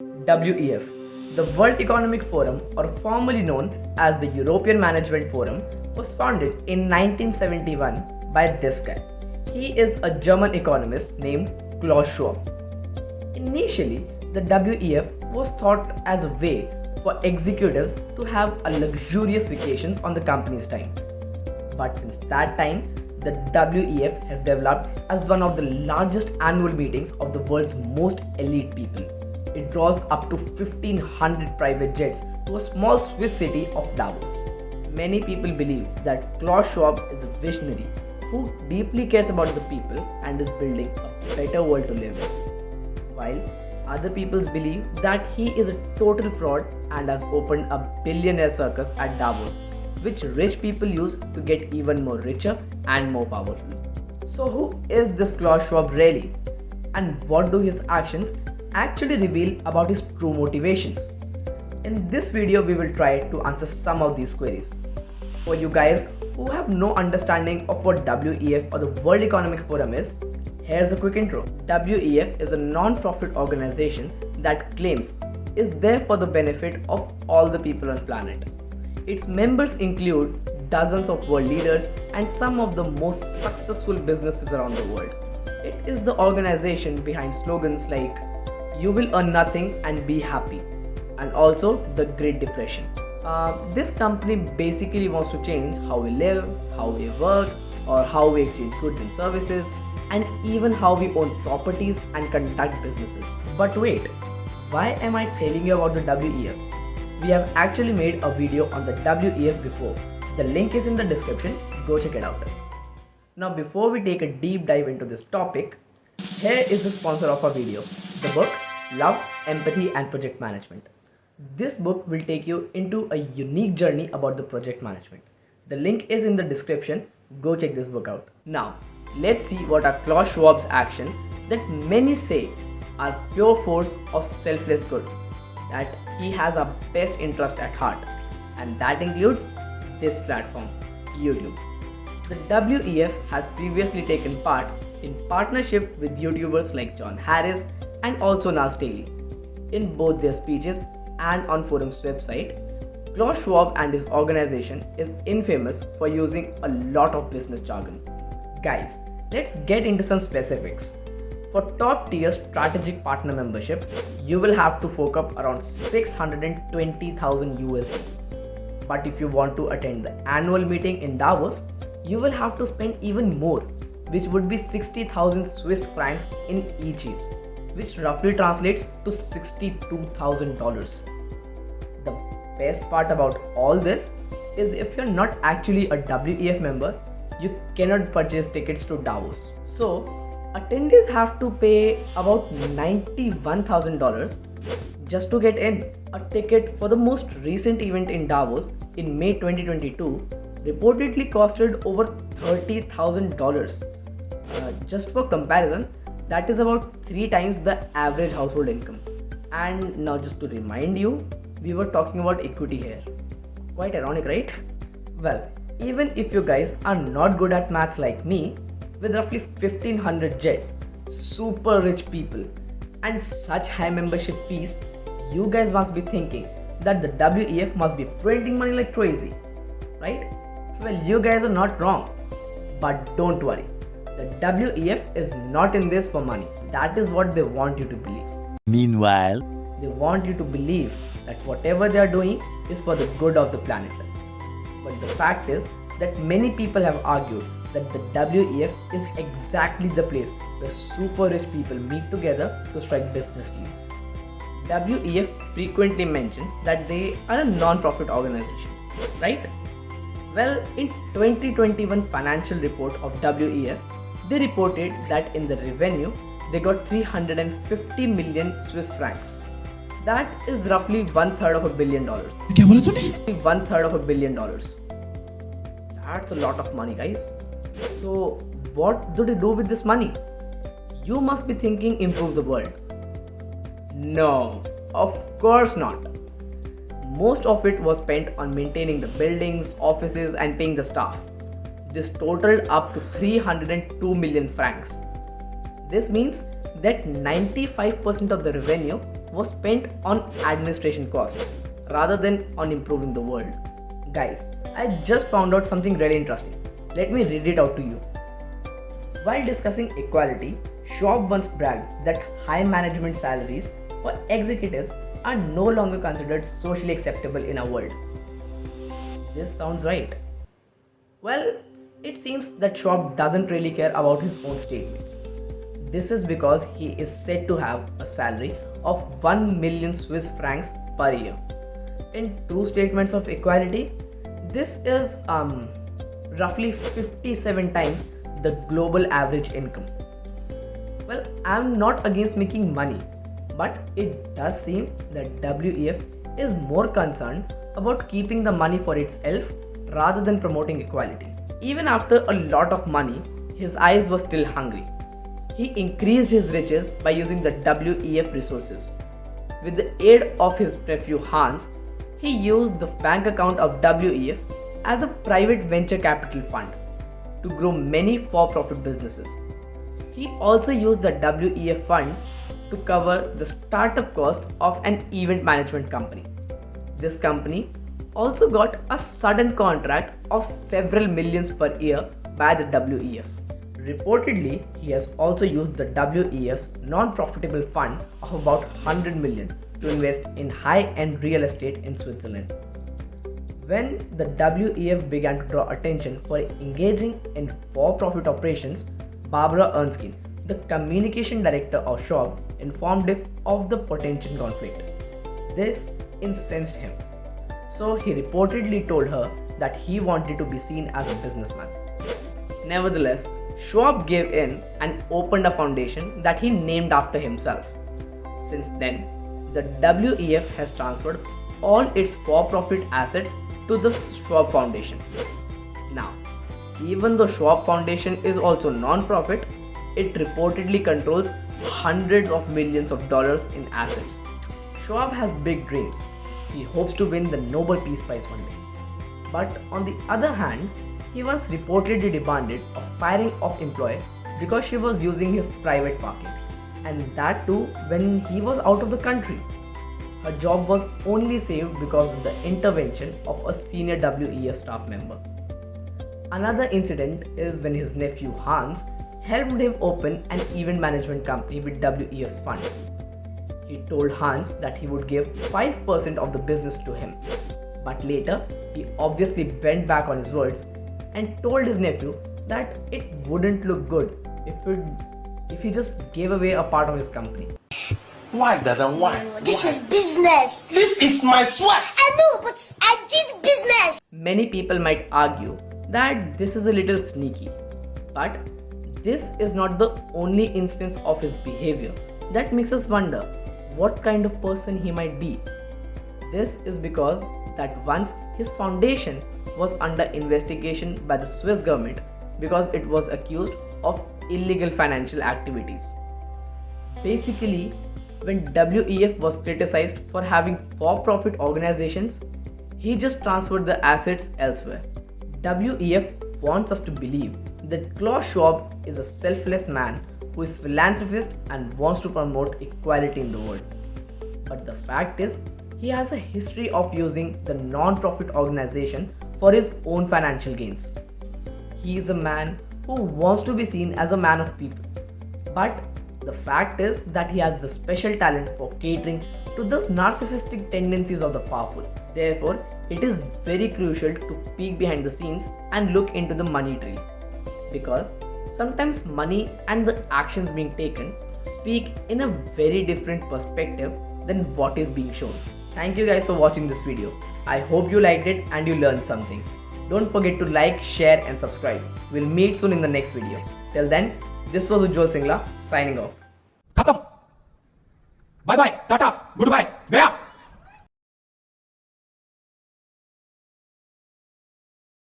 WEF, the World Economic Forum, or formerly known as the European Management Forum, was founded in 1971 by this guy. He is a German economist named Klaus Schwab. Initially, the WEF was thought as a way for executives to have a luxurious vacations on the company's time. But since that time, the WEF has developed as one of the largest annual meetings of the world's most elite people. It draws up to 1500 private jets to a small Swiss city of Davos. Many people believe that Klaus Schwab is a visionary who deeply cares about the people and is building a better world to live in. While other people believe that he is a total fraud and has opened a billionaire circus at Davos, which rich people use to get even more richer and more powerful. So who is this Klaus Schwab really? And what do his actions actually reveal about his true motivations? In this video, we will try to answer some of these queries. For you guys who have no understanding of what WEF or the World Economic Forum is, here's a quick intro. WEF is a non-profit organization that claims is there for the benefit of all the people on planet. Its members include dozens of world leaders and some of the most successful businesses around the world. It is the organization behind slogans like "You will earn nothing and be happy" and also the Great Depression. This company basically wants to change how we live, how we work, or how we exchange goods and services, and even how we own properties and conduct businesses. But wait, why am I telling you about the WEF? We have actually made a video on the WEF before. The link is in the description, go check it out. Now before we take a deep dive into this topic, here is the sponsor of our video, the book Love, Empathy and Project Management. This book will take you into a unique journey about the project management. The link is in the description, go check this book out. Now, let's see what are Klaus Schwab's action that many say are pure force of selfless good, that he has our best interest at heart, and that includes this platform, YouTube. The WEF has previously taken part in partnership with YouTubers like John Harris and also Nas Daily. In both their speeches and on forum's website, Klaus Schwab and his organization is infamous for using a lot of business jargon. Guys, let's get into some specifics. For top tier strategic partner membership, you will have to fork up around 620,000 USD. But if you want to attend the annual meeting in Davos, you will have to spend even more, which would be 60,000 Swiss francs in each year, which roughly translates to $62,000. The best part about all this is if you're not actually a WEF member, you cannot purchase tickets to Davos. So, attendees have to pay about $91,000 just to get in. A ticket for the most recent event in Davos in May 2022 reportedly costed over $30,000. Just for comparison, that is about 3 times the average household income. And now just to remind you, we were talking about equity here. Quite ironic, right? Well, even if you guys are not good at maths like me, with roughly 1500 jets, super rich people, and such high membership fees, you guys must be thinking that the WEF must be printing money like crazy, right? Well, you guys are not wrong. But don't worry, the WEF is not in this for money. That is what they want you to believe. Meanwhile, They want you to believe that whatever they are doing is for the good of the planet. But the fact is that many people have argued that the WEF is exactly the place where super rich people meet together to strike business deals. WEF frequently mentions that they are a non-profit organization, right? Well, in 2021 financial report of WEF, they reported that in the revenue, they got 350 million Swiss francs. That is roughly $1/3 of $1 billion. क्या बोला तूने? $1/3 of $1 billion. That's a lot of money, guys. So, what do they do with this money? You must be thinking improve the world. No, of course not. Most of it was spent on maintaining the buildings, offices, and paying the staff. This totaled up to 302 million francs. This means that 95% of the revenue was spent on administration costs rather than on improving the world. Guys, I just found out something really interesting. Let me read it out to you. While discussing equality, Schwab once bragged that high management salaries for executives are no longer considered socially acceptable in our world. This sounds right. Well, it seems that Schwab doesn't really care about his own statements. This is because he is said to have a salary of 1 million Swiss francs per year. In true statements of equality, this is roughly 57 times the global average income. Well, I'm not against making money, but it does seem that WEF is more concerned about keeping the money for itself rather than promoting equality. Even after a lot of money, his eyes were still hungry. He increased his riches by using the WEF resources. With the aid of his nephew Hans, he used the bank account of WEF as a private venture capital fund to grow many for-profit businesses. He also used the WEF funds to cover the startup costs of an event management company. This company also got a sudden contract of several millions per year by the WEF. Reportedly, he has also used the WEF's non-profitable fund of about 100 million to invest in high-end real estate in Switzerland. When the WEF began to draw attention for engaging in for-profit operations, Barbara Erskine, the communication director of Schwab, informed him of the potential conflict. This incensed him, so he reportedly told her that he wanted to be seen as a businessman. Nevertheless, Schwab gave in and opened a foundation that he named after himself. Since then, the WEF has transferred all its for-profit assets to the Schwab Foundation. Now, even though Schwab Foundation is also non-profit, it reportedly controls hundreds of millions of dollars in assets. Schwab has big dreams. He hopes to win the Nobel Peace Prize one day. But on the other hand, he once reportedly demanded a firing of employee because she was using his private parking, and that too when he was out of the country. Her job was only saved because of the intervention of a senior WEF staff member. Another incident is when his nephew Hans helped him open an event management company with WEF's fund. He told Hans that he would give 5% of the business to him, but later he obviously bent back on his words and told his nephew that it wouldn't look good if he just gave away a part of his company. Why, Dada, why? This is business. This is my sweat. I know, but I did business. Many people might argue that this is a little sneaky, but this is not the only instance of his behavior that makes us wonder what kind of person he might be. This is because that once his foundation was under investigation by the Swiss government because it was accused of illegal financial activities. Basically, when WEF was criticized for having for-profit organizations, he just transferred the assets elsewhere. WEF wants us to believe that Klaus Schwab is a selfless man who is philanthropist and wants to promote equality in the world. But the fact is, he has a history of using the non-profit organization for his own financial gains. He is a man who wants to be seen as a man of people. But the fact is that he has the special talent for catering to the narcissistic tendencies of the powerful. Therefore, it is very crucial to peek behind the scenes and look into the money tree. Because sometimes money and the actions being taken speak in a very different perspective than what is being shown. Thank you guys for watching this video. I hope you liked it and you learned something. Don't forget to like, share and subscribe. We'll meet soon in the next video. Till then, this was Ujjwal Singla signing off. खत्म. Bye bye, टाटा, goodbye, गया.